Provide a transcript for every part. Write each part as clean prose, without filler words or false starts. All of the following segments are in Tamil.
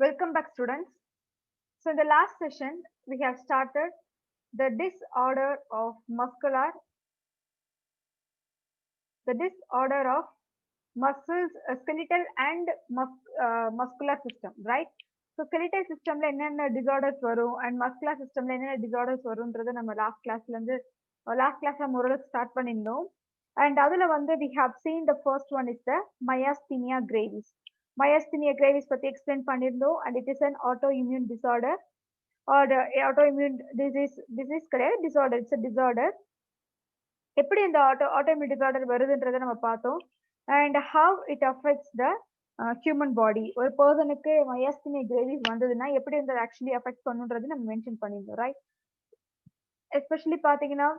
Welcome back, students. So, in the last session, we have started the disorder of muscles, skeletal and muscular system, right? So, skeletal system la enna disorders varum and muscular system la enna disorders varumன்றத நம்ம last class la more start பண்ணிருந்தோம். And அதுல we have seen the first one is the myasthenia gravis. Myasthenia gravis பத்தி explain பண்ணிருந்தோம் and it is an autoimmune disorder or autoimmune disease கிடையாது disorder, it's a disorder. எப்படி இந்த autoimmune disorder வருதுன்றதை நம்ம பார்த்தோம் and how it affects the human body. ஒரு பர்சனுக்கு myasthenia gravis வந்ததுன்னா எப்படி இந்த actually affect பண்ணுன்றது நம்ம மென்ஷன் பண்ணிருந்தோம், ரைட்? எஸ்பெஷலி பாத்தீங்கன்னா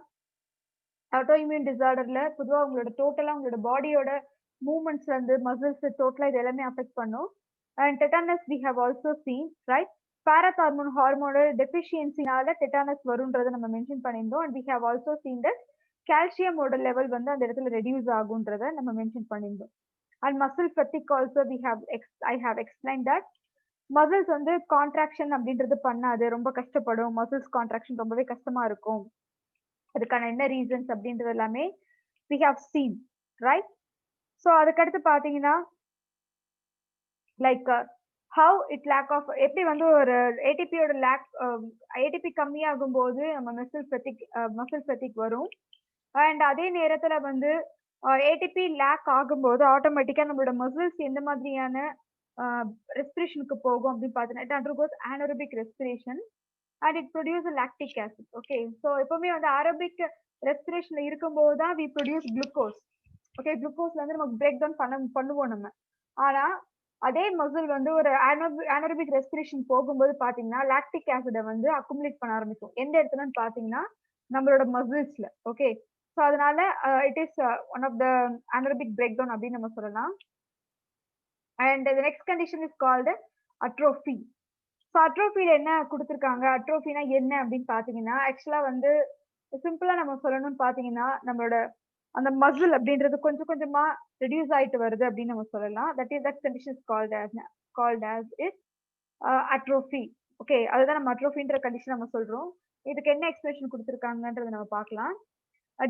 autoimmune disorderல பொதுவா உங்களோட பாடியோட மூவ்மெண்ட்ஸ்ல இருந்து மசில்ஸ் டோட்டலா இது எல்லாமே அஃபெக்ட் பண்ணும். And tetanus we have also seen, right? Parathormone hormonal டெஃபிஷியன்சினால டெட்டானஸ் வரும்ன்றதை நம்ம மென்ஷன் பண்ணியிருந்தோம். And we have also seen that கால்சியமோட லெவல் அந்த இடத்துல ரெடியூஸ் ஆகுன்றதை நம்ம மென்ஷன் பண்ணியிருந்தோம். And muscle fatigue also I have explained that muscles contraction அப்படின்றது பண்ணாது, ரொம்ப கஷ்டப்படும். மசில்ஸ் கான்ட்ராக்ஷன் ரொம்பவே கஷ்டமா இருக்கும். அதுக்கான என்ன ரீசன்ஸ் அப்படின்றது எல்லாமே we have seen, right? So அதுக்கடுத்து பார்த்தீங்கன்னா like how it lack of எப்படி ஒரு ஏடிபியோட ஏடிபி கம்மியாகும் போது நம்ம மசில் ஃபெட்டிக் வரும். அண்ட் அதே நேரத்தில் ஏடிபி லேக் ஆகும்போது ஆட்டோமேட்டிக்காக நம்மளோட மசில்ஸ் எந்த மாதிரியான ரெஸ்பிரேஷனுக்கு போகும் அப்படின்னு பார்த்தீங்கன்னா it undergoes anaerobic respiration and it produces lactic acid. Okay, so எப்பவுமே aerobic respiration இருக்கும்போது தான் we produce glucose. Okay, குளுக்கோஸ்ல நமக்கு பிரேக் டவுன் பண்ணுவோம் நம்ம. ஆனா அதே மசில் ஒரு anaerobic respiration போகும்போது பாத்தீங்கன்னா லாக்டிக் ஆசிட அக்குமுலேட் பண்ண ஆரம்பிக்கும். எந்த இடத்துலன்னு பாத்தீங்கன்னா நம்மளோட மசில்ஸ்ல. ஓகே, ஸோ அதனால it is one of the anaerobic break down அப்படின்னு நம்ம சொல்லலாம். And the next condition is called atrophy. So அட்ரோஃபில என்ன கொடுத்துருக்காங்க, அட்ரோஃபினா என்ன அப்படின்னு பாத்தீங்கன்னா ஆக்சுவலா சிம்பிளா நம்ம சொல்லணும்னு பாத்தீங்கன்னா நம்மளோட அந்த மசில் அப்படின்றது கொஞ்சம் கொஞ்சமா ரெடியூஸ் ஆயிட்டு வருது அப்படின்னு நம்ம சொல்லலாம். that condition is called as is atrophy. Okay, அதுதான் நம்ம அட்ரோஃபின்ற கண்டிஷன் நம்ம சொல்றோம். இதுக்கு என்ன எக்ஸ்பிரஷன் கொடுத்துருக்காங்கன்றத நம்ம பார்க்கலாம்.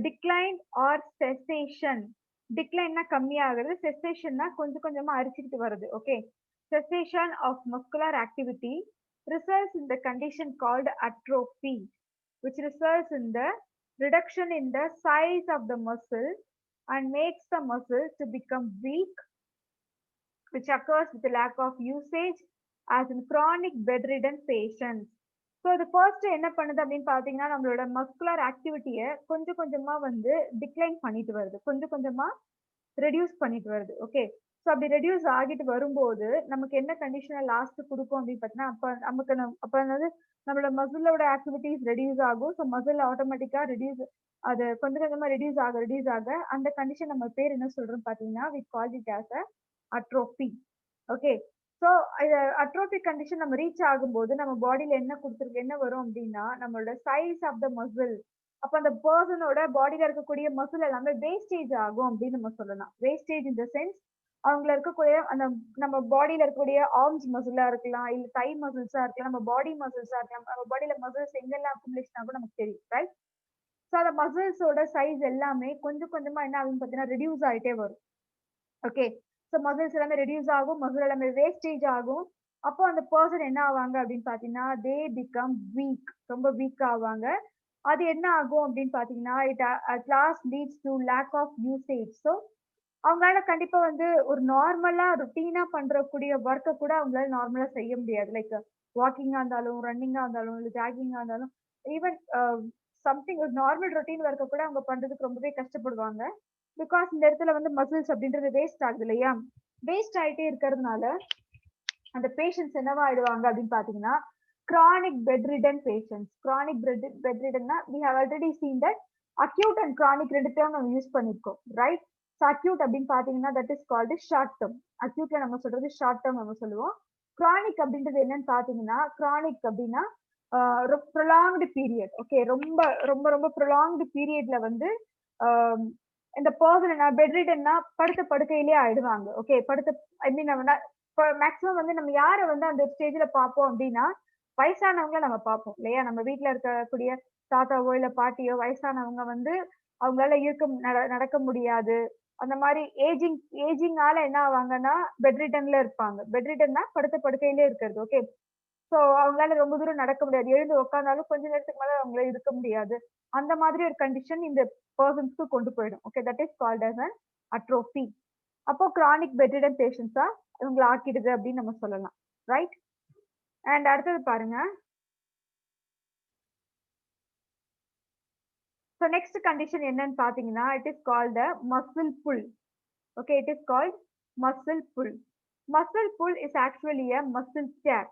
Decline or cessation. டிக்ளைன்னா கம்மியாகிறது, செசேஷன்னா கொஞ்சம் கொஞ்சமா அரிச்சிட்டு வருது. Okay, cessation of muscular activity results in the condition called atrophy, which results in the reduction in the size of the muscle and makes the muscle to become weak, which occurs with the lack of usage as in chronic bedridden patients. So இது ஃபர்ஸ்ட் என்ன பண்ணுது அப்படின்னு பார்த்தீங்கன்னா நம்மளோட மஸ்குலர் ஆக்டிவிட்டியை கொஞ்சம் கொஞ்சமா டிக்ளைன் பண்ணிட்டு வருது, கொஞ்சம் கொஞ்சமா ரெடியூஸ் பண்ணிட்டு வருது. ஓகே, ஸோ அப்படி ரெடியூஸ் ஆகிட்டு வரும்போது நமக்கு என்ன கண்டிஷனை லாஸ்ட் கொடுக்கும் அப்படின்னு பார்த்தீங்கன்னா அப்போ நம்மளோட மசிலோட ஆக்டிவிட்டிஸ் ரெடியூஸ் ஆகும். ஸோ மசில் ஆட்டோமேட்டிக்கா அது கொஞ்சம் கொஞ்சமா ரெடியூஸ் ஆக அந்த கண்டிஷன் நம்ம பேர் என்ன சொல்றோம் பார்த்தீங்கன்னா we call it as a atrophy. Okay, so atrophy condition நம்ம ரீச் ஆகும்போது நம்ம பாடியில என்ன வரும் அப்படின்னா நம்மளோட சைஸ் ஆஃப் த மசில், அப்ப அந்த பர்சனோட பாடியில இருக்கக்கூடிய மசில் எல்லாமே வேஸ்டேஜ் ஆகும் அப்படின்னு நம்ம சொல்லலாம். வேஸ்டேஜ் இன் த சென்ஸ் அவங்கள இருக்கக்கூடிய அந்த நம்ம பாடியில இருக்கக்கூடிய ஆர்ம்ஸ் மசிலா இருக்கலாம், இல்ல தை மசில்ஸா இருக்கலாம், நம்ம பாடி மசில்ஸா இருக்கலாம். நம்ம பாடியில மசில்ஸ் எங்கெல்லாம் அக்குமுலேஷன் ஆகும் நமக்கு தெரியும், ரைட்? ஸோ அந்த மசில்ஸோட சைஸ் எல்லாமே கொஞ்சம் கொஞ்சமா என்ன ஆகுன்னு பார்த்தீங்கன்னா ரெடியூஸ் ஆகிட்டே வரும். ஓகே, ஸோ மசில்ஸ் எல்லாமே ரெடியூஸ் ஆகும், மசில் எல்லாமே வேஸ்டேஜ் ஆகும். அப்போ அந்த பர்சன் என்ன ஆவாங்க அப்படின்னு பார்த்தீங்கன்னா தே பிகம் வீக், ரொம்ப வீக் ஆவாங்க. அது என்ன ஆகும் அப்படின்னு பார்த்தீங்கன்னா it at last leads to lack of usage. So அவங்களால கண்டிப்பா ஒரு நார்மலா ருட்டீனா பண்றக்கூடிய ஒர்க்கை கூட அவங்களால நார்மலா செய்ய முடியாது. லைக் வாக்கிங்கா இருந்தாலும், ரன்னிங்கா இருந்தாலும், இல்லை ஜாகிங்கா இருந்தாலும், ஈவன் சம்திங் ஒரு நார்மல் ரொட்டீன் ஒர்க்கை கூட அவங்க பண்றதுக்கு ரொம்பவே கஷ்டப்படுவாங்க. பிகாஸ் இந்த இடத்துல மசில்ஸ் அப்படின்றது வேஸ்ட் ஆகுது இல்லையா? வேஸ்ட் ஆகிட்டே இருக்கிறதுனால அந்த பேஷண்ட்ஸ் என்னவா ஆயிடுவாங்க அப்படின்னு பாத்தீங்கன்னா கிரானிக் பெட்ரிடன் பேஷண்ட்ஸ். கிரானிக் பெட்ரிடன்னா we have already seen that acute and chronic ரெண்டு டேர்ம் நம்ம யூஸ் பண்ணிருக்கோம், ரைட்? ஸோ அக்யூட் அப்படின்னு பாத்தீங்கன்னா that is called short term. அக்யூட்ல நம்ம சொல்றது ஷார்ட் டேர்ம் நம்ம சொல்லுவோம். கிரானிக் அப்படின்றது என்னன்னு பாத்தீங்கன்னா கிரானிக் அப்படின்னா ப்ரொலாங்டு பீரியட். ஓகே, ரொம்ப ரொம்ப ரொம்ப ப்ரொலாங்டு பீரியட்ல இந்த பர்சன் என்ன பெட்ரிடன்னா படுக்கையிலேயே ஆயிடுவாங்க. ஓகே, ஐ மீன் மேக்ஸிமம் வந்து நம்ம யாரை வந்து அந்த ஸ்டேஜ்ல பார்ப்போம் அப்படின்னா வயசானவங்கள நம்ம பார்ப்போம் இல்லையா? நம்ம வீட்ல இருக்கக்கூடிய தாத்தாவோ இல்ல பாட்டியோ வயசானவங்க வந்து அவங்களால நடக்க முடியாது. அந்த மாரி ஏஜிங்கால என்ன ஆவாங்கன்னா பெட் ரிட்டன்ல இருப்பாங்க. பெட் ரிட்டன்னா படுத்த படுக்கையிலே இருக்கிறது. ஓகே. சோ அவங்களால ரொம்ப தூரம் நடக்க முடியாது. எழுந்து உட்கார்ந்தாலும் கொஞ்ச நேரத்துக்கு மேல அவங்களால இருக்க முடியாது. அந்த மாதிரி ஒரு கண்டிஷன் இந்த பெர்சன்ஸ்க்கு கொண்டு போயிடும். Okay. That is called as an atrophy. அப்போ கிரானிக் பெட் ரிடன் பேஷண்ட்ஸா இவங்கள ஆக்கிடுது அப்படின்னு நம்ம சொல்லலாம். ரைட்? அண்ட் அடுத்தது பாருங்க. ஸோ நெக்ஸ்ட் கண்டிஷன் என்னன்னு பார்த்தீங்கன்னா, it is called the muscle pull. Okay. It is called muscle pull. Muscle pull is actually a muscle tear.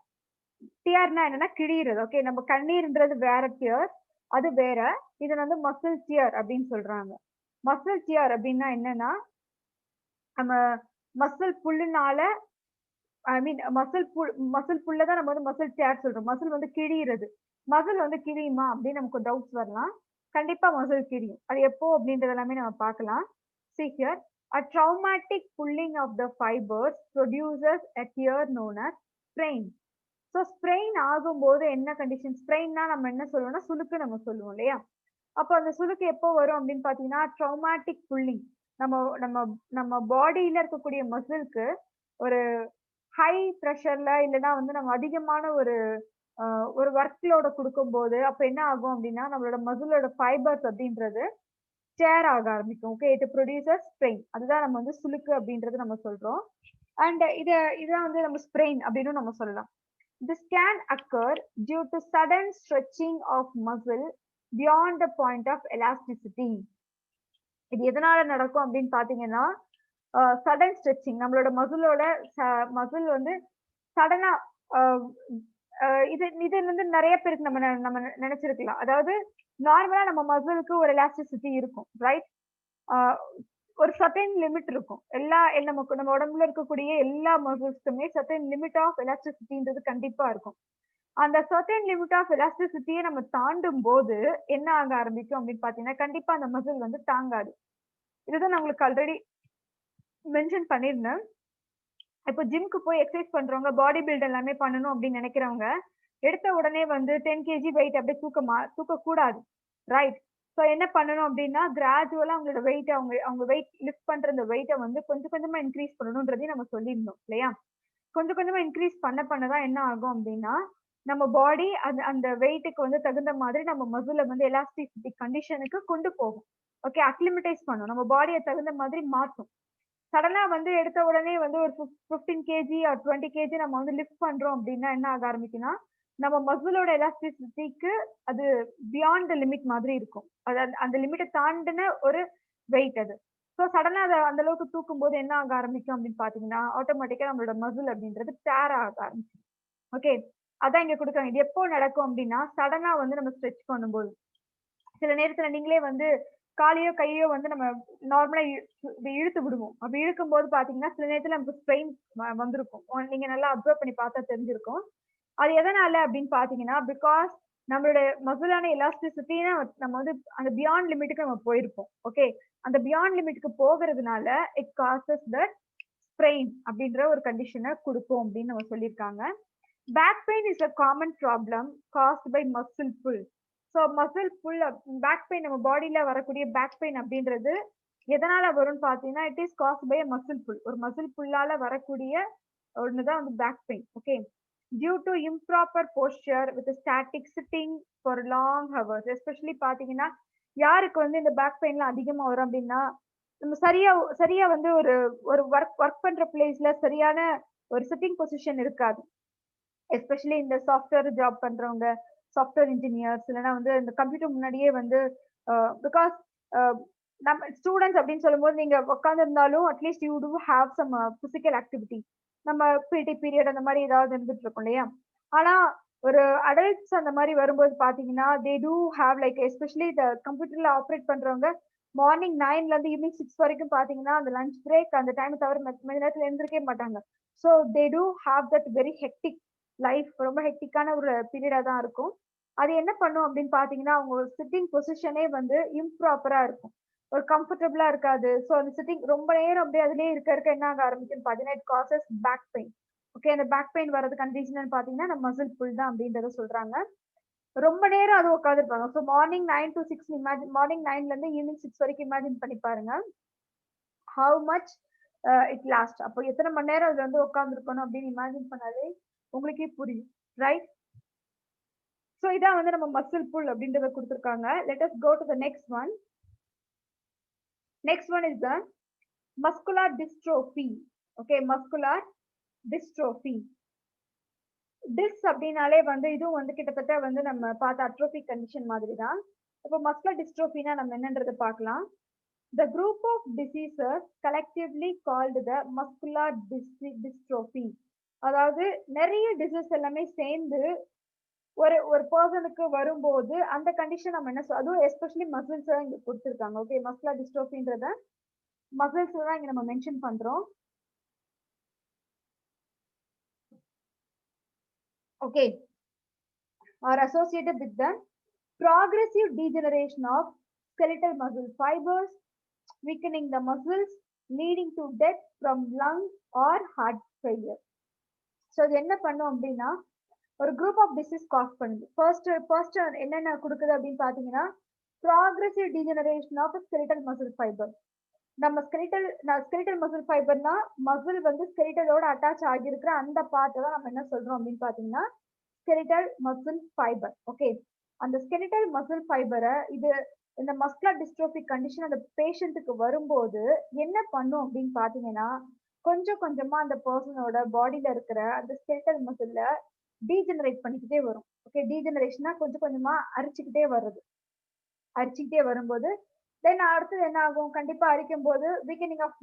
டியர்னா என்னன்னா கிழியிறது. ஓகே. நம்ம கண்ணீர்ன்றது வேற டியர். அது வேற. இது வந்து மசில் டியர் அப்படின்னு சொல்றாங்க. மசில் டியர் அப்படின்னா என்னன்னா, நம்ம மசில் புல்லுனால ஐ மீன் மசில் புல்ல தான் நம்ம வந்து மசில் டியர் சொல்றோம். மசில் வந்து கிழியிறது. மசில் வந்து கிழியுமா அப்படின்னு நமக்கு டவுட்ஸ் வரலாம். கண்டிப்பா மசில் கிழியும். அது எப்போ அப்படின்றது எல்லாமே நம்ம பார்க்கலாம். See here, a traumatic pulling of the fibers produces a tear known as sprain. So sprain ஆகும்போது என்ன கண்டிஷன்? ஸ்ப்ரெயின்னா நம்ம என்ன சொல்லுவோம்னா சுளுக்கு நம்ம சொல்லுவோம் இல்லையா? அப்போ அந்த சுளுக்கு எப்போ வரும் அப்படின்னு பார்த்தீங்கன்னா, ட்ரaumatic புல்லிங். நம்ம நம்ம நம்ம பாடியில இருக்கக்கூடிய மசில்க்கு ஒரு ஹை பிரஷர்ல இல்லன்னா வந்து நம்ம அதிகமான ஒரு ஒர்க் லோட குடுக்கும்போது, அப்ப என்ன ஆகும் அப்படின்னா, நம்மளோட மசிலோட ஃபைபர்ஸ் அப்படின்றது டேர் ஆக ஆரம்பிக்கும். ஓகே. It produces sprain. அதுதான் நம்ம வந்து சுளுக்கு அப்படின்றது நம்ம சொல்றோம். அண்ட் இதான் வந்து நம்ம ஸ்ப்ரெயின் அப்படின்னு நம்ம சொல்லலாம். This can occur due to sudden stretching of muscle beyond the point of elasticity. இது எதனால நடக்கும் அப்படின்னு பார்த்தீங்கன்னா, சடன் ஸ்ட்ரெச்சிங் நம்மளோட மசில் வந்து சடனா அ அ இது இது வந்து நெறைய பேருக்கு நம்ம நெனச்சிருக்கலாம். அதாவது நார்மலா நம்ம மசிலுக்கு ஒரு எலாஸ்டிசிட்டி இருக்கும். ரைட்? அ ஒரு சர்டைன் லிமிட் இருக்கும். நமக்கு நம்ம உடம்புல இருக்கக்கூடிய எல்லா மசில்ஸ்க்குமே சர்டைன் லிமிட் ஆஃப் எலாஸ்டிசிட்டின்றது கண்டிப்பா இருக்கும். அந்த சர்டைன் லிமிட் ஆஃப் எலாஸ்டிசிட்டிய நம்ம தாண்டும்போது என்ன ஆக ஆரம்பிக்கும் அப்படின்னு பார்த்தீங்கன்னா, கண்டிப்பா அந்த மசில் வந்து தாங்காது. இதுதான் நான் உங்களுக்கு ஆல்ரெடி மென்ஷன் பண்ணியிருந்தேன். இப்போ ஜிம்க்கு போய் எக்சர்சைஸ் பண்றவங்க, பாடி பில்ட் எல்லாமே பண்ணணும் அப்படின்னு நினைக்கிறவங்க, எடுத்த உடனே வந்து 10 கேஜி வெயிட் அப்படியே தூக்கக்கூடாது. ரைட்? ஸோ என்ன பண்ணணும் அப்படின்னா, கிராஜுவலா அவங்களோட வெயிட்ட அவங்க அவங்க வெயிட் லிஃப்ட் பண்ற அந்த வெயிட்ட வந்து கொஞ்சம் கொஞ்சமா இன்கிரீஸ் பண்ணணும்ன்றதையும் நம்ம சொல்லியிருந்தோம் இல்லையா? கொஞ்சம் கொஞ்சமா இன்கிரீஸ் பண்ண தான் என்ன ஆகும் அப்படின்னா, நம்ம பாடி அந்த அந்த வெயிட்டுக்கு வந்து தகுந்த மாதிரி நம்ம மசில வந்து எலாஸ்டிசிட்டி கண்டிஷனுக்கு கொண்டு போகும். ஓகே. அக்ளிமடைஸ் பண்ணும். நம்ம பாடிய தகுந்த மாதிரி மாத்தும். சடனா வந்து எடுத்த உடனே வந்து ஒரு 15 கேஜி ஆர் 20 கேஜி நம்ம வந்து லிஃப்ட் பண்றோம் அப்படின்னா என்ன ஆக ஆரம்பிக்கும்னா, நம்ம மசிலோட எலாஸ்டிசிட்டிக்கு அது பியாண்ட் த லிமிட் மாதிரி இருக்கும். அது அந்த லிமிட்ட தாண்டின ஒரு வெயிட் அது. ஸோ சடனா அத அந்த அளவுக்கு தூக்கும்போது என்ன ஆக ஆரம்பிக்கும் அப்படின்னு பார்த்தீங்கன்னா, ஆட்டோமேட்டிக்கா நம்மளோட மசில் அப்படின்றது டேர் ஆக ஆரம்பிக்கும். ஓகே. அதான் இங்க குடுக்குறாங்க. இது எப்போ நடக்கும் அப்படின்னா, சடனா வந்து நம்ம ஸ்ட்ரெச் பண்ணும்போது. சில நேரத்துல நீங்களே வந்து காலையோ, கையோ வந்து நம்ம நார்மலா இப்படி இழுத்து விடுவோம். அப்படி இழுக்கும்போது பார்த்தீங்கன்னா, சில நேரத்துல நமக்கு ஸ்ட்ரெயின் வந்திருக்கும். நீங்க நல்லா அப்சர்வ் பண்ணி பார்த்தா தெரிஞ்சிருக்கும். அது எதனால அப்படின்னு பார்த்தீங்கன்னா, பிகாஸ் நம்மளோட மசிலான எலாஸ்டிசிட்டினா நம்ம வந்து அந்த பியாண்ட் லிமிட்க்கு நம்ம போயிருப்போம். ஓகே. அந்த பியாண்ட் லிமிட்க்கு போகுறதுனால இட் காசஸ் தட் ஸ்ப்ரெயின் அப்படின்ற ஒரு கண்டிஷன குடுக்கும் அப்படின்னு நம்ம சொல்லியிருக்காங்க. Back pain is a common problem caused by muscle pull. So muscle pull back pain நம்ம பாடியில வரக்கூடிய பேக் பெயின் அப்படின்றது எதனால வரும்னு பார்த்தீங்கன்னா, it is caused by muscle pull. ஒரு மசில் புல்லால வரக்கூடிய ஒண்ணுதான் வந்து back pain. Okay. Due to improper posture with static sitting for long hours. Especially பார்த்தீங்கன்னா, யாருக்கு வந்து இந்த பேக் பெயின்லாம் அதிகமா வரும் அப்படின்னா, நம்ம சரியா சரியா வந்து ஒரு ஒரு ஒர்க் ஒர்க் பண்ற பிளேஸ்ல சரியான ஒரு சிட்டிங் பொசிஷன் இருக்காது. எஸ்பெஷலி இந்த சாஃப்ட்வேர் ஜாப் பண்றவங்க, சாஃப்ட்வேர் இன்ஜினியர்ஸ் இல்லன்னா வந்து இந்த கம்ப்யூட்டர் முன்னாடியே வந்து பிகாஸ் நம்ம ஸ்டூடண்ட்ஸ் அப்படின்னு சொல்லும்போது நீங்க உட்கார்ந்திருந்தாலும் at least you do have some physical activity. நம்ம பிடி பீரியட் அந்த மாதிரி ஏதாவது இருந்துட்டு இருக்கோம் இல்லையா? ஆனா ஒரு அடல்ட்ஸ் அந்த மாதிரி வரும்போது பாத்தீங்கன்னா, they do have like especially இந்த கம்ப்யூட்டர்ல ஆப்ரேட் பண்றவங்க மார்னிங் 9ல இருந்து ஈவினிங் 6 வரைக்கும் பாத்தீங்கன்னா, அந்த லஞ்ச் பிரேக் அந்த டைம் தவிர மத்த நேரத்துல எழுந்திருக்கவே மாட்டாங்க. So they do have that very hectic life. ரொம்ப ஹெக்டிக்கான ஒரு பீரியடா தான் இருக்கும். அது என்ன பண்ணும் அப்படின்னு பாத்தீங்கன்னா, அவங்க சிட்டிங் பொசிஷனே வந்து இம்ப்ராப்பரா இருக்கும். ஒரு கம்ஃபர்டபுளா இருக்காது. ஸோ அந்த சிட்டிங் ரொம்ப நேரம் அப்படியே அதிலேயே இருக்க இருக்க என்ன ஆக ஆரம்பிக்கும்னு பாத்தீங்கன்னா, it causes back pain. Okay, அந்த பேக் பெயின் வரதுக்கான ரீசன் பாத்தீங்கன்னா நம்ம மசில் புல் தான் அப்படின்றத சொல்றாங்க. ரொம்ப நேரம் அது உட்காந்துருப்பாங்க. So morning 9 to 6 imagine, morning 9ல இருந்து ஈவினிங் 6 வரைக்கும் இமேஜின் பண்ணி பாருங்க. How much it last. அப்போ எத்தனை மணி நேரம் அது வந்து உட்காந்துருக்கணும் அப்படின்னு இமேஜின் பண்ணாலே உங்களுக்கே புரியும், ரைட்? ஸோ இதான் வந்து நம்ம மசில் புல் அப்படின்றத கொடுத்துருக்காங்க. Let us go to the next one. Next one is the muscular dystrophy. Okay, muscular dystrophy. Dys அப்படின்னாலே வந்து இதுவும் வந்து கிட்டத்தட்ட வந்து நம்ம பார்த்த அட்ரோபிக் கண்டிஷன் மாதிரி தான். இப்போ மஸ்குலர் டிஸ்ட்ரோஃபினா நம்ம என்னன்றதை பார்க்கலாம். The group of diseases collectively called the muscular dystrophy. அதாவது நிறைய டிசீஸ் எல்லாமே சேர்ந்து ஒரு ஒரு பர்சனுக்கு வரும்போது அந்த கண்டிஷன் நம்ம என்ன அதுவும் எஸ்பெஷலி மசில்ஸ் இங்க கொடுத்துருக்காங்க. ஓகே, மஸ்குலர் டிஸ்ட்ரோஃபின்றத மசில்ஸ் தான் இங்க நம்ம மென்ஷன் பண்றோம். Okay, are associated with the progressive degeneration of skeletal muscle fibers, weakening the muscles, leading to death from lung or heart failure. So இது என்ன பண்ணும் அப்படின்னா ஒரு குரூப் ஆஃப் டிசீஸ் காஸ் பண்ணுது. ஃபர்ஸ்ட் என்னென்ன கொடுக்குது அப்படின்னு பாத்தீங்கன்னா progressive degeneration of skeletal muscle fibre. நம்ம ஸ்கெலிட்டல் மசில் ஃபைபர்னா மசில் வந்து ஸ்கெலிட்டலோட அட்டாச் ஆகியிருக்கிற அந்த பார்ட்டை தான் நம்ம என்ன சொல்றோம் அப்படின்னு பாத்தீங்கன்னா ஸ்கெலிட்டல் மசில் ஃபைபர். ஓகே, அந்த ஸ்கெலிட்டல் மசில் ஃபைபரை இது இந்த மஸ்குலர் டிஸ்ட்ரோபிக் கண்டிஷன் அந்த பேஷண்ட்டுக்கு வரும்போது என்ன பண்ணும் அப்படின்னு பாத்தீங்கன்னா கொஞ்சம் கொஞ்சமா அந்த பர்சனோட பாடியில இருக்கிற அந்த ஸ்கெலிட்டல் மசில்ல டீஜெனரேட் பண்ணிக்கிட்டே வரும். ஓகே, டீஜெனரேஷனா கொஞ்சம் கொஞ்சமா அரிச்சுக்கிட்டே வரும்போது தென் அடுத்தது என்ன ஆகும், கண்டிப்பா அரிக்கும் போது வீக்கனிங் ஆஃப்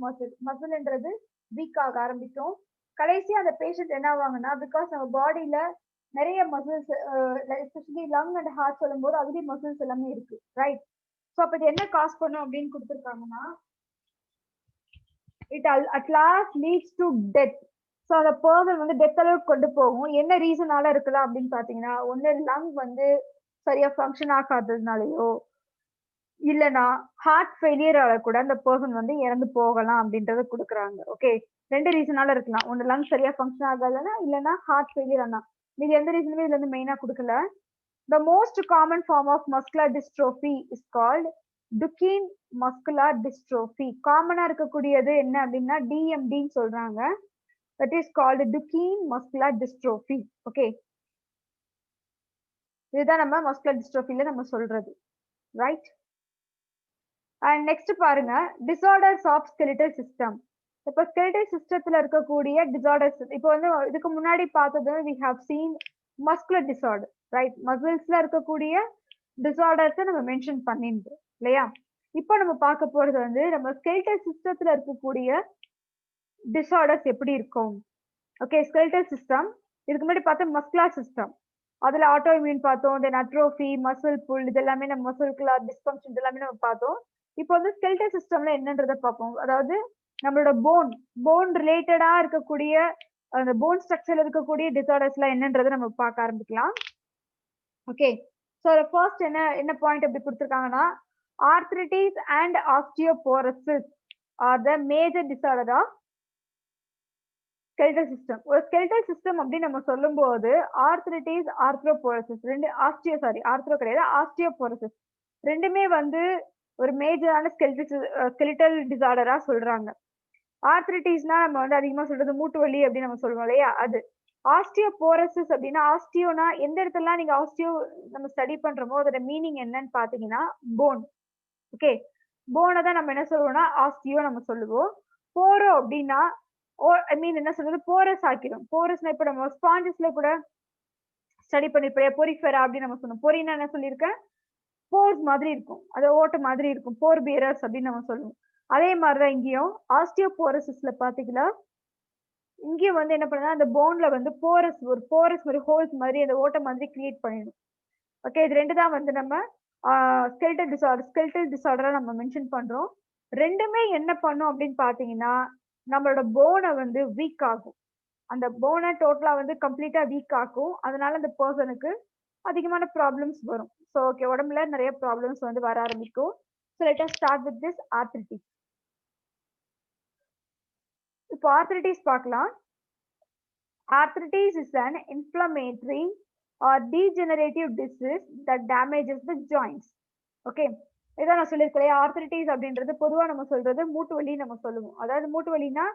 மசில்ன்றது வீக் ஆக ஆரம்பிக்கும். கடைசியா அந்த பேஷண்ட் என்ன ஆவாங்கன்னா பிகாஸ் நம்ம பாடியில நிறைய muscles especially lung and heart சொல்லும் போது அதுலயும் மசில்ஸ் எல்லாமே இருக்கு, ரைட்? ஸோ அப்ப இது என்ன காஸ் பண்ணும் அப்படின்னு கொடுத்துருக்காங்கன்னா it at last leads to death. So அந்த பர்சன் வந்து டெத் அளவுக்கு கொண்டு போகும். என்ன ரீசனால இருக்கலாம் அப்படின்னு பாத்தீங்கன்னா ஒன்னு லங் வந்து சரியா ஃபங்க்ஷன் ஆகாததுனாலயோ இல்லைன்னா ஹார்ட் ஃபெயிலியரால கூட அந்த பர்சன் வந்து இறந்து போகலாம் அப்படின்றத கொடுக்குறாங்க. ஓகே, ரெண்டு ரீசனால இருக்கலாம். ஒன்னு லங் சரியா ஃபங்க்ஷன் ஆகாதுன்னா இல்லைன்னா ஹார்ட் ஃபெயிலியர் ஆனா. இது எந்த ரீசனுமே இதுல இருந்து மெயினா கொடுக்கல. The most common form of muscular dystrophy is called Duchenne muscular dystrophy. காமனா இருக்கக்கூடியது என்ன அப்படின்னா DMD சொல்றாங்க. That is called Duchenne muscular dystrophy. Okay, இதுதான் நம்ம muscular dystrophyல நம்ம சொல்றது, right? And next பாருங்க disorders of skeletal system. இப்போ skeletal systemத்துல இருக்கக்கூடிய disorders, இப்போ வந்து இதுக்கு முன்னாடி பார்த்தது we have seen muscular disorder, right? மசில்ஸ்ல இருக்கக்கூடிய டிசார்டர்ஸ் நம்ம மென்ஷன் பண்ணிருந்தோம் இல்லையா? இப்போ நம்ம பார்க்க போறது வந்து நம்ம ஸ்கெலிட்டல் சிஸ்டத்துல இருக்கக்கூடிய டிசார்டர்ஸ் எப்படி இருக்கும். ஓகே, ஸ்கெலிட்டல் சிஸ்டம் இதுக்கு முன்னாடி பார்த்தா மஸ்குலர் சிஸ்டம், அதுல ஆட்டோ இம்யூன் பார்த்தோம், தென் அட்ரோஃபி, மசில் புல், இது எல்லாமே நம்ம மசில்குலர் டிஸ்ஃபங்க்ஷன் எல்லாமே நம்ம பார்த்தோம். இப்போ வந்து ஸ்கெலிட்டல் சிஸ்டம்ல என்னன்றதை பார்ப்போம். அதாவது நம்மளோட போன் ரிலேட்டடா இருக்கக்கூடிய அந்த போன் ஸ்ட்ரக்சர்ல இருக்கக்கூடிய டிசார்டர்ஸ்லாம் என்னன்றதை நம்ம பார்க்க ஆரம்பிக்கலாம். ஓகே, ஸோ ஃபர்ஸ்ட் என்ன பாயிண்ட் எப்படி கொடுத்துருக்காங்கன்னா arthritis and osteoporosis are the major disorder of skeletal system. ஒரு ஸ்கெலிட்டல் சிஸ்டம் அப்படின்னு நம்ம சொல்லும் போது ஆர்த்ரிட்டிஸ், ஆர்த்ரோபோரோசிஸ் ரெண்டு ஆர்த்ரோ கிடையாது, ஆஸ்டியோபோரோசிஸ் ரெண்டுமே வந்து ஒரு மேஜரான ஸ்கெலிட்டல் டிசார்டரா சொல்றாங்க. ஆர்த்ரிட்டிஸ்னா நம்ம வந்து அதிகமா சொல்றது மூட்டு வலி அப்படின்னு நம்ம சொல்லுவோம் இல்லையா, அது. ஆஸ்டியோபோரோசிஸ் அப்படின்னா ஆஸ்டியோனா எந்த இடத்துல நீங்க ஆஸ்டியோ நம்ம ஸ்டடி பண்றோமோ அதோட மீனிங் என்னன்னு பாத்தீங்கன்னா போன். ஓகே, போனை தான் நம்ம என்ன சொல்லுவோம்னா ஆஸ்டியோ நம்ம சொல்லுவோம். போரோ அப்படின்னா ஐ மீன் என்ன சொல்றது போரஸ் ஆக்கிடும். போரஸ்னா இப்ப நம்ம ஸ்பாஞ்சஸ்ல கூட ஸ்டடி பண்ணிருப்போம் பொரிஃபெரா அப்படின்னு நம்ம சொன்னோம். பொரினா என்ன சொல்லியிருக்கேன், போர்ஸ் மாதிரி இருக்கும், அது ஓட்ட மாதிரி இருக்கும், போர் பியரஸ் அப்படின்னு நம்ம சொல்லுவோம். அதே மாதிரிதான் இங்கேயும் ஆஸ்டியோபோரோசிஸ்ல பாத்தீங்கன்னா இங்கேயும் வந்து என்ன பண்ணுன்னா அந்த போன்ல வந்து ஒரு போரஸ் மாதிரி ஹோல்ஸ் மாதிரி அந்த ஓட்ட மாதிரி கிரியேட் பண்ணிடும். ஓகே, இது ரெண்டு தான் வந்து நம்ம ஸ்கெலிட்டல் டிசார்டரா நம்ம மென்ஷன் பண்றோம். ரெண்டுமே என்ன பண்ணும் அப்படின்னு பாத்தீங்கன்னா நம்மளோட போனை வந்து வீக் ஆகும். அந்த போனை டோட்டலா வந்து கம்ப்ளீட்டா வீக் ஆகும். அதனால அந்த பர்சனுக்கு அதிகமான ப்ராப்ளம்ஸ் வரும். ஸோ ஓகே, உடம்புல நிறைய ப்ராப்ளம்ஸ் வந்து வர ஆரம்பிக்கும். So let us start with this arthritis. இப்போ ஆர்த்ரிட்டிஸ் பார்க்கலாம். Arthritis is an inflammatory or degenerative disease that damages the joints. Okay, இதான் நான் சொல்லியிருக்கேன். ஆர்த்ரிட்டிஸ் அப்படின்றது பொதுவா நம்ம சொல்றது மூட்டு வலி நம்ம சொல்லுவோம். அதாவது மூட்டு வலினா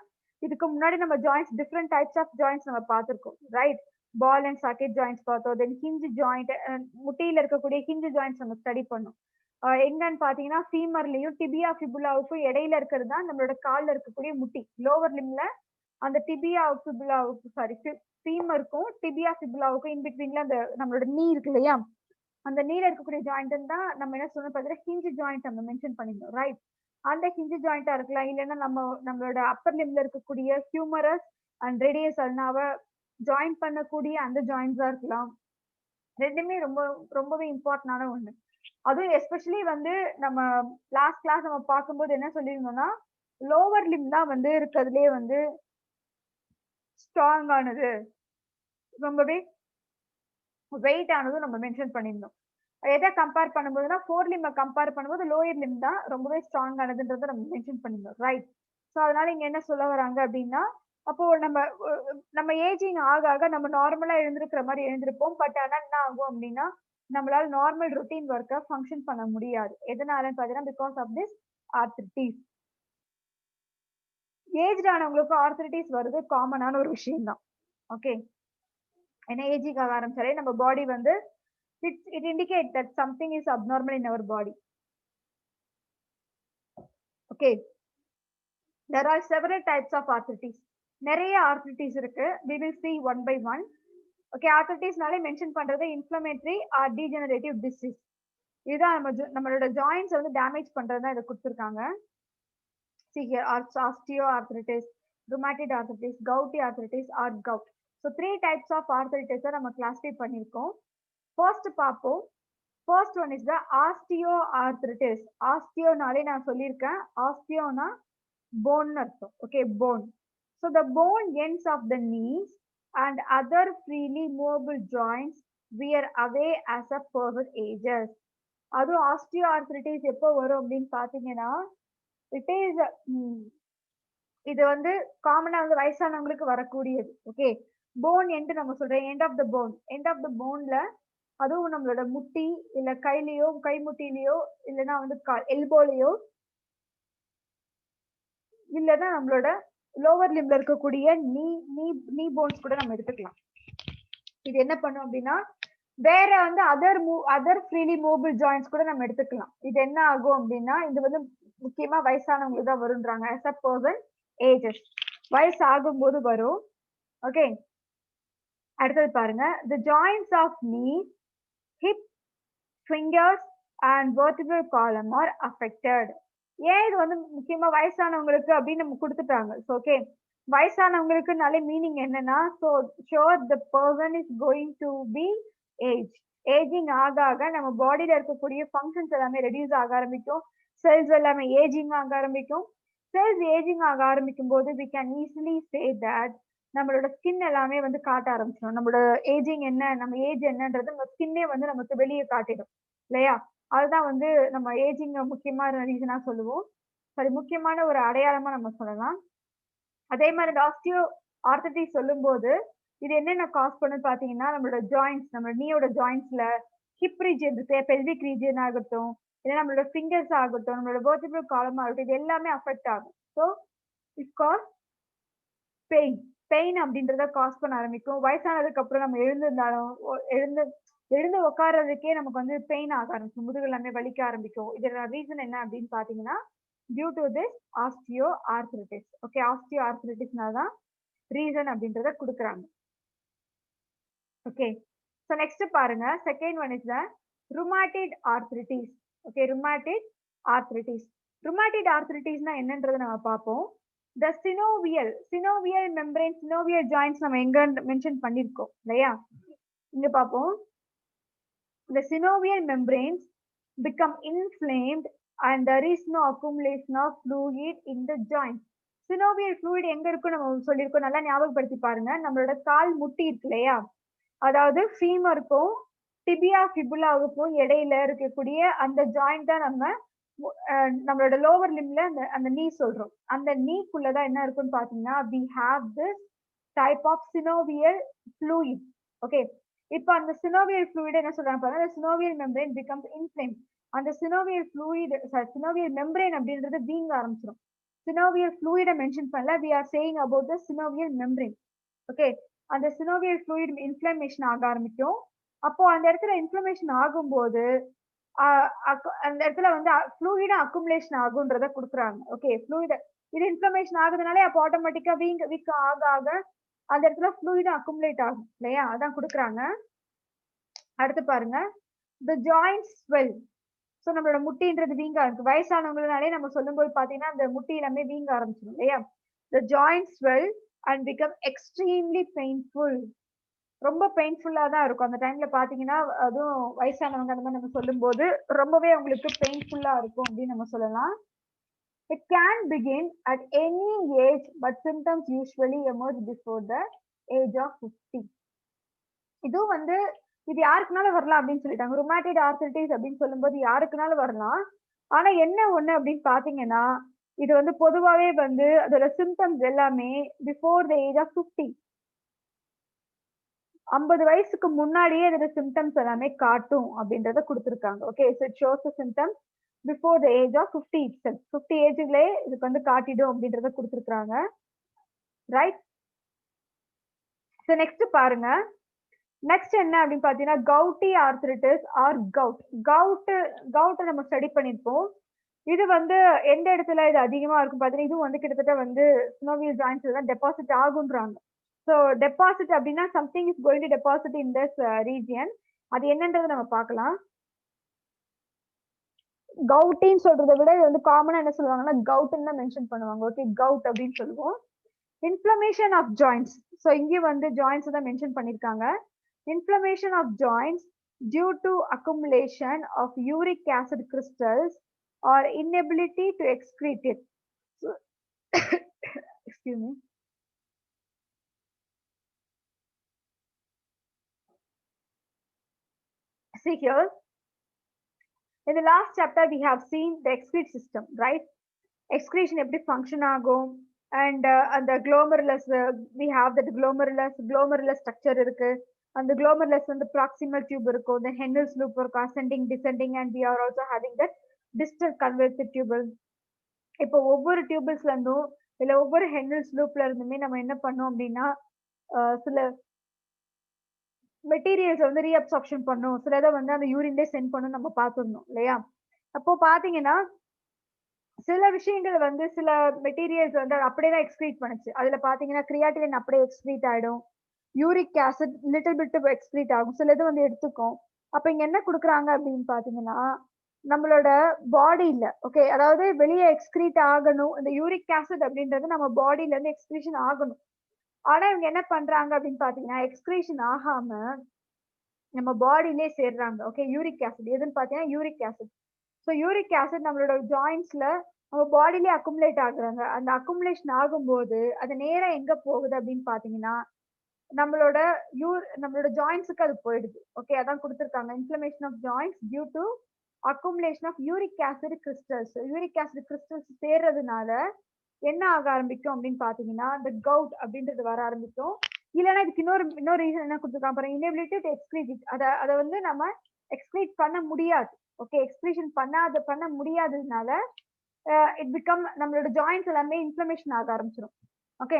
இதுக்கு முன்னாடி நம்ம joints different types of joints நம்ம பார்த்திருக்கோம், right? Ball and socket joints பார்த்தோம், தென் ஹிஞ்ச் ஜாயிண்ட், முட்டியில இருக்கக்கூடிய ஹிஞ்ச் ஜாயிண்ட்ஸ் நம்ம ஸ்டடி பண்ணோம். எங்கன்னு பாத்தீங்கன்னா ஃபீமர்லயும் டிபியா ஃபிபுலாவுக்கும் இடையில இருக்கிறது தான் நம்மளோட கால்ல இருக்கக்கூடிய முட்டி, லோவர் லிம்ல. அந்த டிபியா ஃபிபுலாவுக்கு சாரி ஃபீமருக்கும் டிபியா ஃபிபுலாவுக்கும் இன் பிட்வீன்ல அந்த நம்மளோட நீ இருக்கு இல்லையா, அந்த நீல இருக்கக்கூடிய ஜாயிண்ட் தான் நம்ம என்ன சொல்லணும் பார்த்தீங்கன்னா ஹிஞ்ச் ஜாயிண்ட் நம்ம மென்ஷன் பண்ணிருந்தோம், ரைட்? அந்த ஹிஞ்ச் ஜாயிண்டா இருக்கலாம், இல்லைன்னா நம்மளோட அப்பர் லிம்ல இருக்கக்கூடிய ஹியூமரஸ் அண்ட் ரேடியஸ் அல்னாவை ஜாயின் பண்ணக்கூடிய அந்த ஜாயிண்ட்ஸா இருக்கலாம். ரெண்டுமே ரொம்பவே இம்பார்ட்டன்டான ஒண்ணு. அதுவும் எஸ்பெஷலி வந்து நம்ம லாஸ்ட் கிளாஸ் நம்ம பார்க்கும்போது என்ன சொல்லியிருந்தோம்னா லோவர் லிம் தான் வந்து இருக்கிறதுலே வந்து ஸ்ட்ராங் ஆனது, ரொம்பவே வெயிட் ஆனதும் நம்ம மென்ஷன் பண்ணியிருந்தோம். எதை கம்பேர் பண்ணும்போதுனா ஃபோர் லிம் கம்பேர் பண்ணும்போது லோயர் லிம் தான் ரொம்பவே ஸ்ட்ராங் ஆனதுன்றதை நம்ம மென்ஷன் பண்ணியிருந்தோம், ரைட்? ஸோ அதனால இங்க என்ன சொல்ல வராங்க அப்படின்னா, அப்போ நம்ம ஏஜிங் ஆக ஆக நம்ம நார்மலா எழுந்திருக்கிற மாதிரி எழுந்திருப்போம். பட் ஆனால் என்ன ஆகும் அப்படின்னா நம்மளால நார்மல் ரொட்டீன் ஒர்க்கை ஃபங்க்ஷன் பண்ண முடியாது. எதனாலன்னு பார்த்தீங்கன்னா because of this arthritis. Aged ஆனவங்களுக்கு ஆர்த்ரிட்டிஸ் வருது காமனான ஒரு விஷயம் தான். ஓகே, ஏன்னா ஏஜிங் ஆக ஆரம்பிச்சாலே நம்ம பாடி வந்து it indicates that something is abnormal in our body. Okay, there are several types of arthritis. நிறைய arthritis இருக்கு, we will see one by one. Okay, arthritisனாலே மென்ஷன் பண்றது inflammatory or degenerative disease. இதுதான் நம்மளோட ஜாயிண்ட்ஸ் வந்து டேமேஜ் பண்றது தான் இதை கொடுத்துருக்காங்க. See here, osteoarthritis, rheumatoid arthritis, gouty arthritis or gout. So 3 types of arthritis நம்ம கிளாஸிஃபை பண்ணியிருக்கோம். ஃபர்ஸ்ட் பார்ப்போம். First one is the osteoarthritis. ஆஸ்டியோனாலே நான் சொல்லியிருக்கேன், ஆஸ்டியோனா போன் அர்த்தம். Okay, bone. So the bone ends of the knees and other freely movable joints wear away as a person ages. அதுவும் ஆஸ்டியோஆர்த்ரிட்டிஸ் எப்போ வரும் அப்படின்னு பார்த்தீங்கன்னா இட் இஸ் இது வந்து காமனா வந்து வயசானவங்களுக்கு வரக்கூடியது. ஓகே, போன் எண்ட் நம்ம சொல்றோம், end of the bone. End of the போன்ல அதுவும் நம்மளோட முட்டி இல்ல கையிலயோ கை முட்டிலையோ இல்லைன்னா வந்து எல்போலையோ இல்லைன்னா நம்மளோட லோவர் லிம்ல இருக்கக்கூடிய நீ போன்ஸ் கூட நம்ம எடுத்துக்கலாம். இது என்ன பண்ணும் அப்படின்னா வேற வந்து அதர் ஃப்ரீலி மூவபிள் ஜாயிண்ட்ஸ் கூட நம்ம எடுத்துக்கலாம். இது என்ன ஆகும் அப்படின்னா இது வந்து முக்கியமா வயசானவங்களுக்கு தான் வரும்ன்றாங்க. as a person ages, வயசு ஆகும்போது வரும். ஓகே, அடுத்தது பாருங்க, the joints of knee, hip, fingers and vertebral column are affected. ஏன் இது வந்து முக்கியமா வயசானவங்களுக்கு அப்படின்னு நம்ம கொடுத்துட்டாங்க. ஓகே, வயசானவங்களுக்கு நல்ல மீனிங் என்னன்னா so sure the person is going to be age. Ageing ஆக ஆக நம்ம பாடியில இருக்கக்கூடிய ஃபங்க்ஷன்ஸ் எல்லாமே ரெடியூஸ் ஆக ஆரம்பிக்கும், செல்ஸ் எல்லாமே ஏஜிங் ஆக ஆரம்பிக்கும். செல்ஸ் ஏஜிங் ஆக ஆரம்பிக்கும் போது we can easily say that நம்மளோட ஸ்கின் எல்லாமே வந்து காட்ட ஆரம்பிச்சிடும். நம்மளோட ஏஜிங் என்ன, நம்ம ஏஜ் என்னன்றது நம்ம ஸ்கின்னே வந்து நமக்கு வெளியே காட்டிடும் இல்லையா? அதுதான் வந்து நம்ம ஏஜிங் முக்கியமான ரீசனா சொல்லுவோம், சரி முக்கியமான ஒரு அடையாளமா நம்ம சொல்லலாம். அதே மாதிரி இந்த ஆஸ்டியோ ஆர்த்ரிட்டிஸ் சொல்லும் போது இது என்னென்ன காஸ் பண்ணு பாத்தீங்கன்னா நம்மளோட ஜாயிண்ட்ஸ், நம்ம நீயோட ஜாயிண்ட்ஸ்ல ஹிப் ரீஜன் இருக்கு, பெல்விக் ரீஜன் ஆகட்டும், இல்லை நம்மளோட ஃபிங்கர்ஸ் ஆகட்டும், நம்மளோட வெர்டிபிள் காலம் ஆகட்டும், இது எல்லாமே அஃபெக்ட் ஆகும். ஸோ இட் காஸ் பெயின் அப்படின்றத காஸ் பண்ண ஆரம்பிக்கும். வயசானதுக்கு அப்புறம் நம்ம எழுந்திருந்தாலும் எழுந்து உட்கார்றதுக்கே நமக்கு வந்து பெயின் ஆக ஆரம்பிக்கும், முதுகு எல்லாமே வலிக்க ஆரம்பிக்கும். இதோட ரீசன் என்ன அப்படின்னு பாத்தீங்கன்னா due to this osteo arthritis. Okay, osteo ஆர்த்ரிட்டிஸ்னால தான் ரீசன் அப்படின்றத கொடுக்குறாங்க. ஓகே, ஸோ நெக்ஸ்ட் பாருங்க, second one is the rheumatoid arthritis. Okay, rheumatoid arthritis. Rheumatoid ஆர்த்ரிட்டிஸ்னா என்னன்றதை நம்ம பார்ப்போம். த சினோவியல் மெம்பரேன், சினோவியல் ஜாயிண்ட்ஸ் நம்ம எங்க மென்ஷன் பண்ணிருக்கோம் இல்லையா? இங்க பார்ப்போம். The synovial membranes become inflamed and there is no accumulation of fluid in the joint. synovial fluid எங்க இருக்கும் நம்ம சொல்லியிருக்கோம், நல்லா ஞாபகப்படுத்தி பாருங்க. நம்மளோட கால் முட்டி இருக்கு இல்லையா, அதாவது ஃபீமருக்கும் டிபியா ஃபிபுலாவுக்கும் இடையில இருக்கக்கூடிய அந்த ஜாயிண்ட் தான் நம்மளோட லோவர் லிம்ல அந்த நீ சொல்றோம். அந்த நீக்குள்ளதான் என்ன இருக்குன்னு பாத்தீங்கன்னா we have this type of synovial fluid. Okay, இப்போ அந்த synovial fluid என்ன சொல்றாங்க பாருங்க, the synovial membrane becomes inflamed. அந்த synovial fluid, synovial membrane அப்படின்றது வீங்க ஆரம்பிச்சிடும். synovial fluid மென்ஷன் பண்ணல, we are saying about the synovial membrane. Okay, அந்த synovial fluid inflammation ஆக ஆரம்பிக்கும். அப்போ அந்த இடத்துல இன்ஃப்ளமேஷன் ஆகும்போது அந்த இடத்துல வந்து ஃப்ளூயிட் அக்குமுலேஷன் ஆகுன்றத கொடுக்குறாங்க. ஓகே, ஃப்ளூயிட் இது இன்ஃப்ளமேஷன் ஆகுதுனாலே அப்போ ஆட்டோமேட்டிக்கா வீக் ஆக ஆக அந்த இடத்துல ஃப்ளூயிட் அக்குமுலேட் ஆகும் இல்லையா, அதான் கொடுக்குறாங்க. அடுத்து பாருங்க, the joints swell. ஸோ நம்மளோட முட்டின்றது வீங்க இருக்கு. வயசானவங்கனாலே நம்ம சொல்லும்போது பாத்தீங்கன்னா அந்த முட்டி எல்லாமே வீங்க ஆரம்பிச்சிடும் இல்லையா. the joints swell and become extremely painful. ரொம்ப பெயின்ஃபுல்லா தான் இருக்கும் அந்த டைம்ல பாத்தீங்கன்னா. அதுவும் வயசானவங்க அந்த மாதிரி நம்ம சொல்லும் போது ரொம்பவே உங்களுக்கு பெயின்ஃபுல்லா இருக்கும் அப்படின்னு நம்ம சொல்லலாம். It can begin at any age, but symptoms usually emerge before the age of 50. இது வந்து இது யாருக்குனாலும் வரலாம் அப்படின்னு சொல்லிட்டாங்க. ருமேட்டட் ஆர்த்ரைட்டிஸ் அப்படின்னு சொல்லும்போது யாருக்குனாலும் வரலாம். ஆனா என்ன ஒண்ணு அப்படின்னு பாத்தீங்கன்னா, இது வந்து பொதுவாவே வந்து அதோட சிம்டம்ஸ் எல்லாமே பிஃபோர் த ஏஜ் ஆஃப் 50. 50 வயசுக்கு முன்னாடியே இதோட சிம்டம்ஸ் எல்லாமே காட்டும் அப்படின்றத கொடுத்துருக்காங்க. Okay, so it shows the symptoms before the age of 50 itself. 50 ஏஜ்லயே இதுக்கு வந்து காட்டிடும் அப்படின்றத கொடுத்துருக்காங்க. ரைட், ஸோ நெக்ஸ்ட் பாருங்க. நெக்ஸ்ட் என்ன அப்படின்னு பாத்தீங்கன்னா, கவுட்டி ஆர்த்ரைட்டிஸ் ஆர் கவுட் நம்ம ஸ்டடி பண்ணிருப்போம். இது வந்து எந்த இடத்துல இது அதிகமா இருக்கும் பாத்தீங்கன்னா, இது வந்து கிட்டத்தட்ட வந்து synovial joints தான் டெபாசிட் ஆகுன்றாங்க. ஸோ டெபாசிட் அப்படின்னா something is going to deposit in this region. அது என்னன்றதை நம்ம பார்க்கலாம். கவுட்டின்னு சொல்றதை விட இது வந்து காமனா என்ன சொல்லுவாங்கன்னா கவுட்ன்னு தான் மென்ஷன் பண்ணுவாங்க. ஓகே, கவுட் அப்படின்னு சொல்லுவோம். Inflammation of joints. ஸோ இங்கே வந்து ஜாயின்ஸ் தான் மென்ஷன் பண்ணிருக்காங்க. Inflammation of joints due to accumulation of uric acid crystals or inability to excrete it. So, excuse me. See here, in the last chapter we have seen the excrete system, right? Excretion எப்படி function ஆகும், and அந்த glomerulus, we have that glomerulus structure இருக்கு. அந்த glomerulus வந்து proximal tube இருக்கும், the Henle's loop இருக்கும், ascending descending, and we are also having that distal convoluted tubule. இப்போ ஒவ்வொரு டியூபிள்ஸ்ல இருந்தும் இல்ல ஒவ்வொரு Henle's loopல இருந்துமே நம்ம என்ன பண்ணோம் அப்படின்னா சில மெட்டீரியல்ஸ் வந்து ரீஅப்சார்ப்ஷன் பண்ணும், சிலதை வந்து அந்த யூரின்லே சென்ட் பண்ணும் நம்ம பார்த்துருந்தோம் இல்லையா. அப்போ பாத்தீங்கன்னா சில விஷயங்கள் வந்து சில மெட்டீரியல்ஸ் வந்து அப்படியே தான் எக்ஸ்கிரீட் பண்ணுச்சு. அதுல பாத்தீங்கன்னா கிரியாட்டினின் அப்படியே எக்ஸ்கிரீட் ஆயிடும், uric acid little bit excrete ஆகும், சில இது வந்து எடுத்துக்கும். அப்ப இங்க என்ன கொடுக்குறாங்க அப்படின்னு பாத்தீங்கன்னா, நம்மளோட பாடியில ஓகே, அதாவது வெளியே எக்ஸ்கிரீட் ஆகணும், இந்த யூரிக் ஆசிட் அப்படின்றது நம்ம பாடியில இருந்து எக்ஸ்கிரீஷன் ஆகணும். ஆனா இவங்க என்ன பண்றாங்க அப்படின்னு பாத்தீங்கன்னா, எக்ஸ்கிரீஷன் ஆகாம நம்ம பாடியிலே சேர்றாங்க. ஓகே, யூரிக் ஆசிட் எதுன்னு பாத்தீங்கன்னா uric acid. So uric acid நம்மளோட ஜாயின்ஸ்ல நம்ம பாடியிலே அக்குமுலேட் ஆகுறாங்க. அந்த அக்குமுலேஷன் ஆகும்போது அது நேரா எங்க போகுது அப்படின்னு பாத்தீங்கன்னா நம்மளோட ஜாயின்ஸுக்கு அது போயிடுது. ஓகே, அதான் கொடுத்துருக்காங்க. Inflammation of joints due to accumulation of uric acid crystals. Uric acid crystals சேர்றதுனால என்ன ஆக ஆரம்பிக்கும் அப்படின்னு பாத்தீங்கன்னா இந்த கவுட் அப்படின்றது வர ஆரம்பிக்கும். இல்லைன்னா இதுக்கு இன்னொரு ரீசன் என்ன கொடுத்துருக்காங்க பாருங்க, இனபிலிட்டி டு எக்ஸ்கிரீட் இட். அதை வந்து நம்ம எக்ஸ்கிரீட் பண்ண முடியாது. ஓகே, எக்ஸ்கிரீஷன் பண்ண முடியாததுனால இட் பிகம் நம்மளோட ஜாயின்ஸ் எல்லாமே இன்ஃப்ளமேஷன் ஆக ஆரம்பிச்சிடும். ஓகே,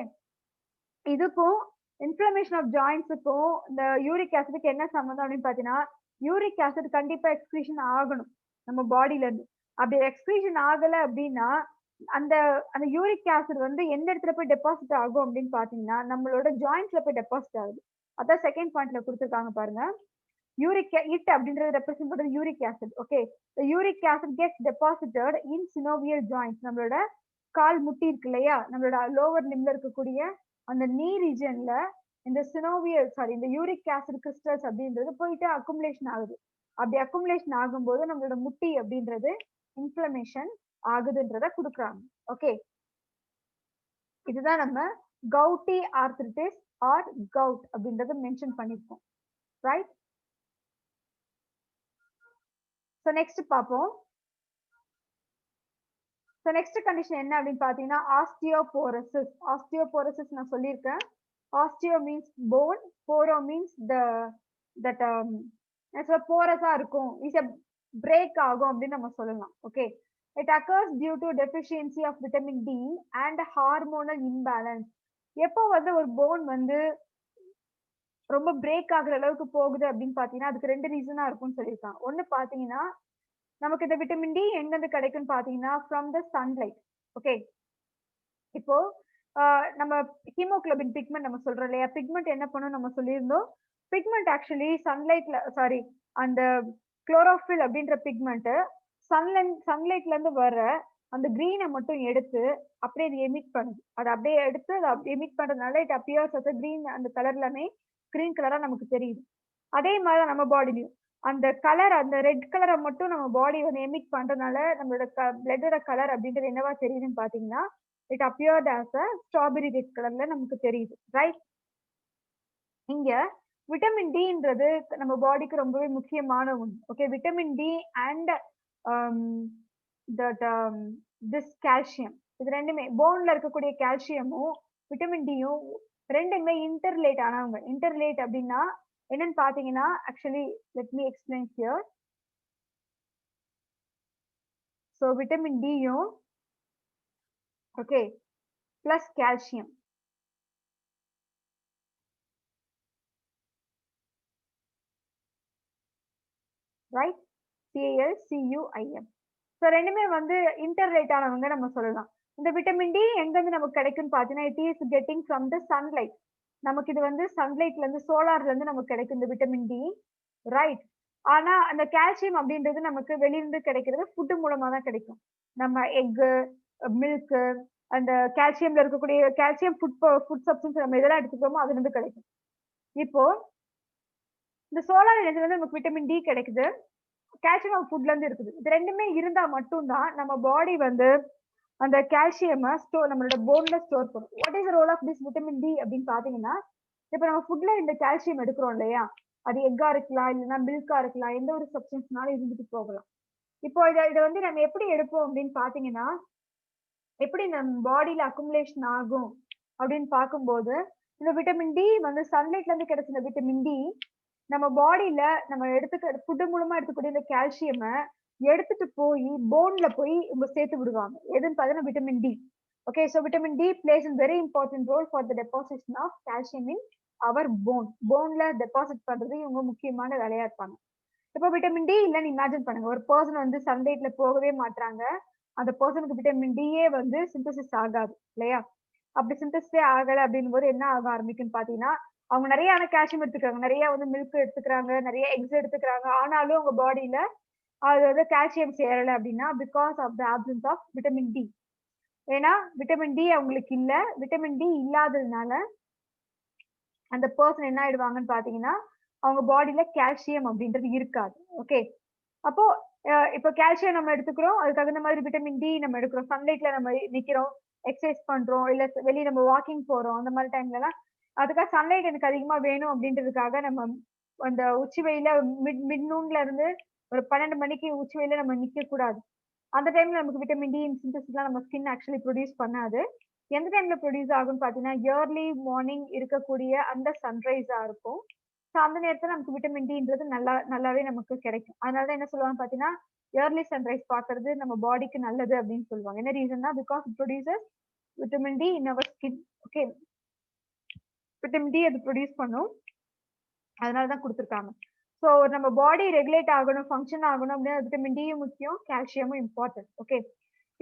இதுக்கும் இன்ஃப்ளமேஷன் ஆஃப் ஜாயின்ஸுக்கும் இந்த யூரிக் ஆசிடுக்கு என்ன சம்மந்தம் அப்படின்னு பாத்தீங்கன்னா, யூரிக் ஆசிட் கண்டிப்பா எக்ஸ்கிரீஷன் ஆகணும் நம்ம பாடியில இருந்து. அப்படி எக்ஸ்கிரீஷன் ஆகல அப்படின்னா அந்த அந்த யூரிக் ஆசிட் வந்து எந்த இடத்துல போய் டெபாசிட் ஆகும் அப்படின்னு பாத்தீங்கன்னா நம்மளோட ஜாயின்ஸ்ல போய் டெபாசிட் ஆகுது. அதான் செகண்ட் பாயிண்ட்ல கொடுத்துருக்காங்க பாருங்க. யூரிக் இட் அப்படின்றது ரெப்ரசென்ட் பண்றது uric acid. Okay, the uric acid gets deposited in synovial joints. நம்மளோட கால் முட்டி இருக்கு இல்லையா, நம்மளோட லோவர் லிம்ல இருக்கக்கூடிய அந்த நீ ரீஜன்ல இந்த இந்த யூரிக் ஆசிட் கிறிஸ்டல்ஸ் அப்படின்றது போயிட்டு அக்குமுலேஷன் ஆகுது. அப்படி அக்குமுலேஷன் ஆகும்போது நம்மளோட முட்டி அப்படின்றது இன்ஃப்ளமேஷன் ஆகுதுன்றத கொடுக்குறாங்க. ஓகே, இதுதான் நம்ம கவுட்டி ஆர்த்ரைட்டிஸ் ஆர் கவுட் அப்படின்றத மென்ஷன் பண்ணிருக்கோம். ரைட், ஸோ நெக்ஸ்ட் பார்ப்போம். ஸோ நெக்ஸ்ட் கண்டிஷன் என்ன அப்படின்னு பாத்தீங்கன்னா ஆஸ்டியோபோரோசிஸ். ஆஸ்டியோபோரோசிஸ் நான் சொல்லியிருக்கேன். Osteo means bone, poro means that porous-ஆ இருக்கும், ஈஸியா பிரேக் ஆகும் அப்படின்னு நம்ம சொல்லலாம். Okay, it occurs due to deficiency of vitamin D and hormonal imbalance. எப்போ வந்து ஒரு போன் வந்து ரொம்ப பிரேக் ஆகுற அளவுக்கு போகுது அப்படின்னு பாத்தீங்கன்னா அதுக்கு 2 ரீசனா இருக்கும்னு சொல்லியிருக்காங்க. ஒண்ணு பாத்தீங்கன்னா நமக்கு இந்த விட்டமின் டி எங்க இருந்து கிடைக்கும்னு பாத்தீங்கன்னா ஃப்ரம் த சன்லைட். ஓகே, இப்போ நம்ம ஹீமோகுளோபின் பிக்மெண்ட் நம்ம சொல்றோம் இல்லையா, பிக்மெண்ட் என்ன பண்ணும் நம்ம சொல்லியிருந்தோம். பிக்மெண்ட் ஆக்சுவலி சன்லைட்ல சாரி அந்த குளோரோஃபில் அப்படின்ற பிக்மெண்ட் சன்லைட்ல இருந்து வர அந்த கிரீனை மட்டும் எடுத்து அப்படியே அது எமிட் பண்ணுது. அதை அப்படியே எடுத்து அதை எமிட் பண்றதுனால இட் அப்பியர்ஸ் அஸ் கிரீன், அந்த கலர் எல்லாமே கிரீன் கலரா நமக்கு தெரியுது. அதே மாதிரி நம்ம பாடிலையும் அந்த கலர், அந்த ரெட் கலரை மட்டும் நம்ம பாடி வந்து எமிட் பண்றதுனால நம்மளோட பிளட்டோட கலர் அப்படின்றது என்னவா தெரியுதுன்னு பாத்தீங்கன்னா it appeared as a strawberry red கலர்ல நமக்கு தெரியுது. ரைட், இங்க விட்டமின் டின்றது நம்ம பாடிக்கு ரொம்பவே முக்கியமான ஒன்று. Okay, vitamin D and this calcium, இது ரெண்டுமே போன்ல இருக்கக்கூடிய கால்சியமும் விட்டமின் டியும் ரெண்டுமே இன்டர்லேட் ஆனவங்க. இன்டர்லேட் அப்படின்னா என்னன்னு பாத்தீங்கன்னா actually let me explain here. So vitamin டியும் okay plus calcium, right, CALCUIM. So ரெண்டுமே வந்து இன்டர்லேட் ஆனவங்க நம்ம சொல்லலாம். இந்த விட்டமின் டி எங்கிருந்து நமக்கு கிடைக்கும்னு பாத்தீங்கன்னா it is getting from the sunlight. நமக்கு இது வந்து சன்லைட்ல இருந்து சோலார்ல இருந்து நமக்கு கிடைக்கும் இந்த விட்டமின் டி. ரைட், ஆனா அந்த கால்சியம் அப்படின்றது நமக்கு வெளியிருந்து கிடைக்கிறது ஃபுட்டு மூலமா தான் கிடைக்கும். நம்ம எக்கு, மில்க், அந்த கால்சியம்ல இருக்கக்கூடிய கால்சியம் ஃபுட் சப்ஸ்டன்ஸ் நம்ம இதெல்லாம் எடுத்துக்கிறோமோ அதுல இருந்து கிடைக்கும். இப்போ இந்த சோலார் எனர்ஜில இருந்து நமக்கு விட்டமின் டி கிடைக்குது, கால்சியம் ஃபுட்ல இருந்து இருக்குது. இது ரெண்டுமே இருந்தா மட்டும்தான் நம்ம பாடி வந்து அந்த கால்சியம் நம்மளோட போன்ல ஸ்டோர் பண்ணும். What is role of this vitamin D அப்படின்னு பாத்தீங்கன்னா, இப்ப நம்ம ஃபுட்ல இந்த கால்சியம் எடுக்கிறோம் இல்லையா, அது எக்கா இருக்கலாம், இல்லைன்னா மில்கா இருக்கலாம், எந்த ஒரு சப்ஸ்டன்ஸ்னாலும் இருந்துட்டு போகலாம். இப்போ இதை வந்து நம்ம எப்படி எடுப்போம் அப்படின்னு பாத்தீங்கன்னா, எப்படி நம்ம பாடியில அக்குமுலேஷன் ஆகும் அப்படின்னு பார்க்கும்போது இந்த விட்டமின் டி வந்து சன்லைட்ல இருந்து கிடைச்ச இந்த விட்டமின் டி நம்ம பாடியில நம்ம எடுத்துக்க ஃபுட்டு மூலமா எடுத்துக்கூடிய இந்த கால்சியமை எடுத்துட்டு போய் போன்ல போய் இவங்க சேர்த்து விடுவாங்க. எதுன்னு பார்த்தீங்கன்னா vitamin D. Okay, so vitamin D plays in very important role for the deposition of calcium in our போன்ல டெபாசிட் பண்றது இவங்க முக்கியமான வேலையா இருப்பாங்க. இப்போ விட்டமின் டி இல்லைன்னு இமேஜின் பண்ணுங்க, ஒரு பர்சன் வந்து சன்லைட்ல போகவே மாட்டாங்க, அந்த பர்சனுக்கு விட்டமின் டியே வந்து சிந்தசிஸ் ஆகாது இல்லையா. அப்படி சிந்தசிஸே ஆகலை அப்படின் போது என்ன ஆக ஆரம்பிக்குன்னு பாத்தீங்கன்னா அவங்க நிறைய கால்சியம் எடுத்துக்கிறாங்க, நிறைய வந்து மில்க் எடுத்துக்கிறாங்க, நிறைய எக்ஸ் எடுத்துக்கிறாங்க, ஆனாலும் அவங்க பாடியில அது வந்து கால்சியம் சேரலை அப்படின்னா because of the absence of vitamin D. ஏன்னா விட்டமின் டி அவங்களுக்கு இல்ல, விட்டமின் டி இல்லாததுனால அந்த பர்சன் என்ன ஆயிடுவாங்கன்னு பாத்தீங்கன்னா அவங்க பாடியில கால்சியம் அப்படின்றது இருக்காது. ஓகே, அப்போ இப்போ கால்சியம் நம்ம எடுத்துக்கிறோம், அதுக்கு தகுந்த மாதிரி விட்டமின் டி நம்ம எடுக்கிறோம், சன்லைட்ல நம்ம நிக்கிறோம், எக்ஸசைஸ் பண்றோம், இல்ல வெளியே நம்ம வாக்கிங் போறோம், அந்த மாதிரி டைம்ல எல்லாம் அதுக்காக சன்லைட் எனக்கு அதிகமா வேணும் அப்படின்றதுக்காக நம்ம அந்த உச்சி வெயில மிட் நூன்ல இருந்து ஒரு 12 மணிக்கு உச்சி வெயில நம்ம நிக்க கூடாது. அந்த டைம்ல நமக்கு விட்டமின் டி சிந்தசிஸ்லாம் நம்ம ஸ்கின் ஆக்சுவலி ப்ரொடியூஸ் பண்ணாது. எந்த டைம்ல ப்ரொடியூஸ் ஆகும்னு பாத்தீங்கன்னா இயர்லி மார்னிங் இருக்கக்கூடிய அந்த சன்ரைஸா இருக்கும். ஸோ அந்த நேரத்துல நமக்கு விட்டமின் டின்றது நல்லாவே நமக்கு கிடைக்கும். அதனாலதான் என்ன சொல்லுவாங்க பாத்தீங்கன்னா இயர்லி சன்ரைஸ் பாக்குறது நம்ம பாடிக்கு நல்லது அப்படின்னு சொல்லுவாங்க. என்ன ரீசன்னா because it produces vitamin D in our skin. Okay, vitamin D அது ப்ரொடியூஸ் பண்ணும், அதனாலதான் கொடுத்துருக்காங்க. ஸோ நம்ம பாடி ரெகுலேட் ஆகணும், ஃபங்க்ஷன் ஆகணும் அப்படின்னா விட்டமின் டியும் முக்கியம், கால்சியமும் இம்பார்ட்டன்ட். ஓகே,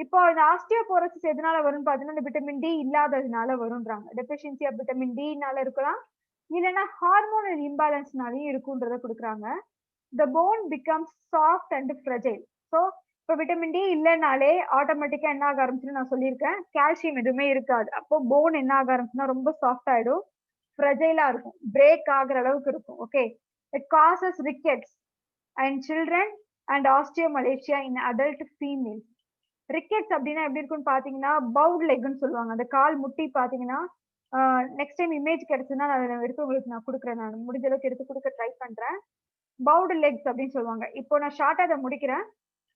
இப்போ இந்த ஆஸ்டியோபோரோசிஸ் எதனால வரும்னு பாத்தீங்கன்னா இந்த விட்டமின் டி இல்லாததுனால வரும்ன்றாங்க. டெபிஷியன்சி ஆஃப் விட்டமின் டினால இருக்கலாம், இல்லைன்னா ஹார்மோனல் இம்பேலன்ஸ்னாலையும் இருக்குன்றத கொடுக்குறாங்க. The bone becomes soft and fragile. So இப்போ விட்டமின் டி இல்லைனாலே ஆட்டோமேட்டிக்கா என்ன ஆக ஆரம்பிச்சுன்னு நான் சொல்லியிருக்கேன், கால்சியம் எதுவுமே இருக்காது. அப்போ போன் என்ன ஆக ஆரம்பிச்சுன்னா ரொம்ப சாஃப்ட் ஆயிடும், ஃப்ரெஜைலா இருக்கும், பிரேக் ஆகுற அளவுக்கு இருக்கும். Okay, it causes rickets and children and osteomalacia in adult females. Rickets அப்படின்னா எப்படி இருக்குன்னு பாத்தீங்கன்னா பவுட் லெக்னு சொல்லுவாங்க. அந்த கால் முட்டி பாத்தீங்கன்னா நெக்ஸ்ட் டைம் இமேஜ் கிடைச்சுன்னா நான் எடுத்து உங்களுக்கு நான் கொடுக்குறேன், நான் முடிஞ்ச அளவுக்கு எடுத்து கொடுக்க ட்ரை பண்றேன். பவுட் லெக்ஸ் அப்படின்னு சொல்லுவாங்க. இப்போ நான் ஷார்ட்டா அதை முடிக்கிறேன்,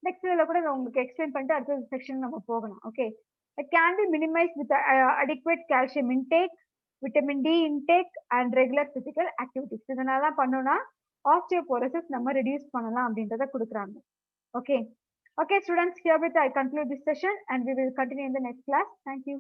நெக்ஸ்ட் இதுல கூட நான் உங்களுக்கு எக்ஸ்பிளைன் பண்ணிட்டு அடுத்த செக்ஷன் நம்ம போகலாம். Okay, can be minimise with adequate calcium intake vitamin D intake and regular physical activities. இதனால பண்ணோம்னா osteoporosis நம்ம ரெடியூஸ் பண்ணலாம் அப்படின்றத கொடுக்குறாங்க. Okay. Okay, students, here with I conclude this session and we will continue in the next class. Thank you.